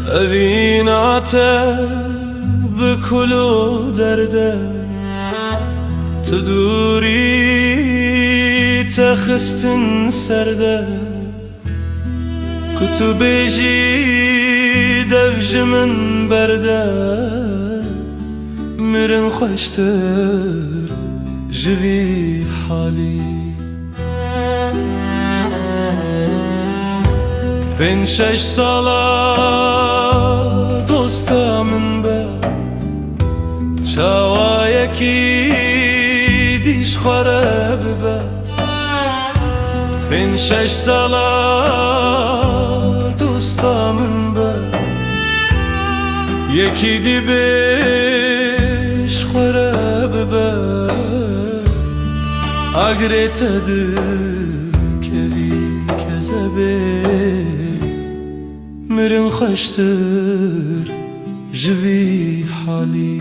evînate bi kulu derde tu dûrî te xistin serde ku tu bêjî dev ji min berde mirin xweştir ji vî halî. Pên şeş sala dosta min be çawayekî dîş xware bibe. Pên şeş sala dosta min be yekî dîbêj xware bibe. Egerê te dikevî kezebê mirin xweştir ji vî halî.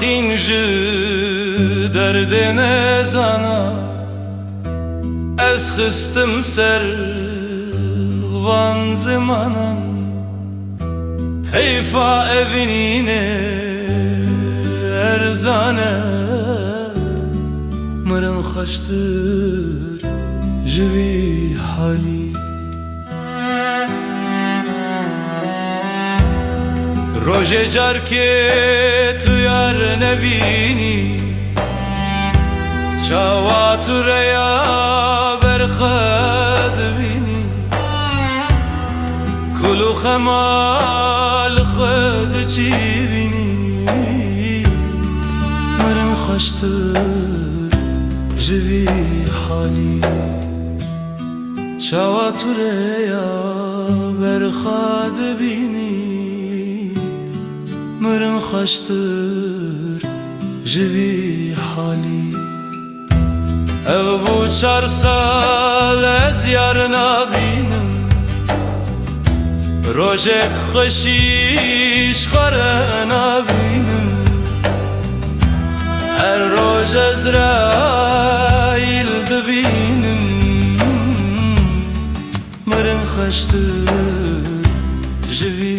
Axîn ji derdê nezana ez xistim ser van zimanan. Heyfa evînîne erzane mirin xweştir ji vî halî. Rojê carkê tu yar nebînî çawa tu reya berxe dibînî. Kul û xemal xwe diçî bînî mirin xweştir ji vî halî. Çawa tu reya berxe dibînî mirin xweştir ji vî halî. Ev bû çar sal ez yar nabînim rojek xweşîş xware nabînim. Her roj Ezraîl dibînim mirin xweştir ji vî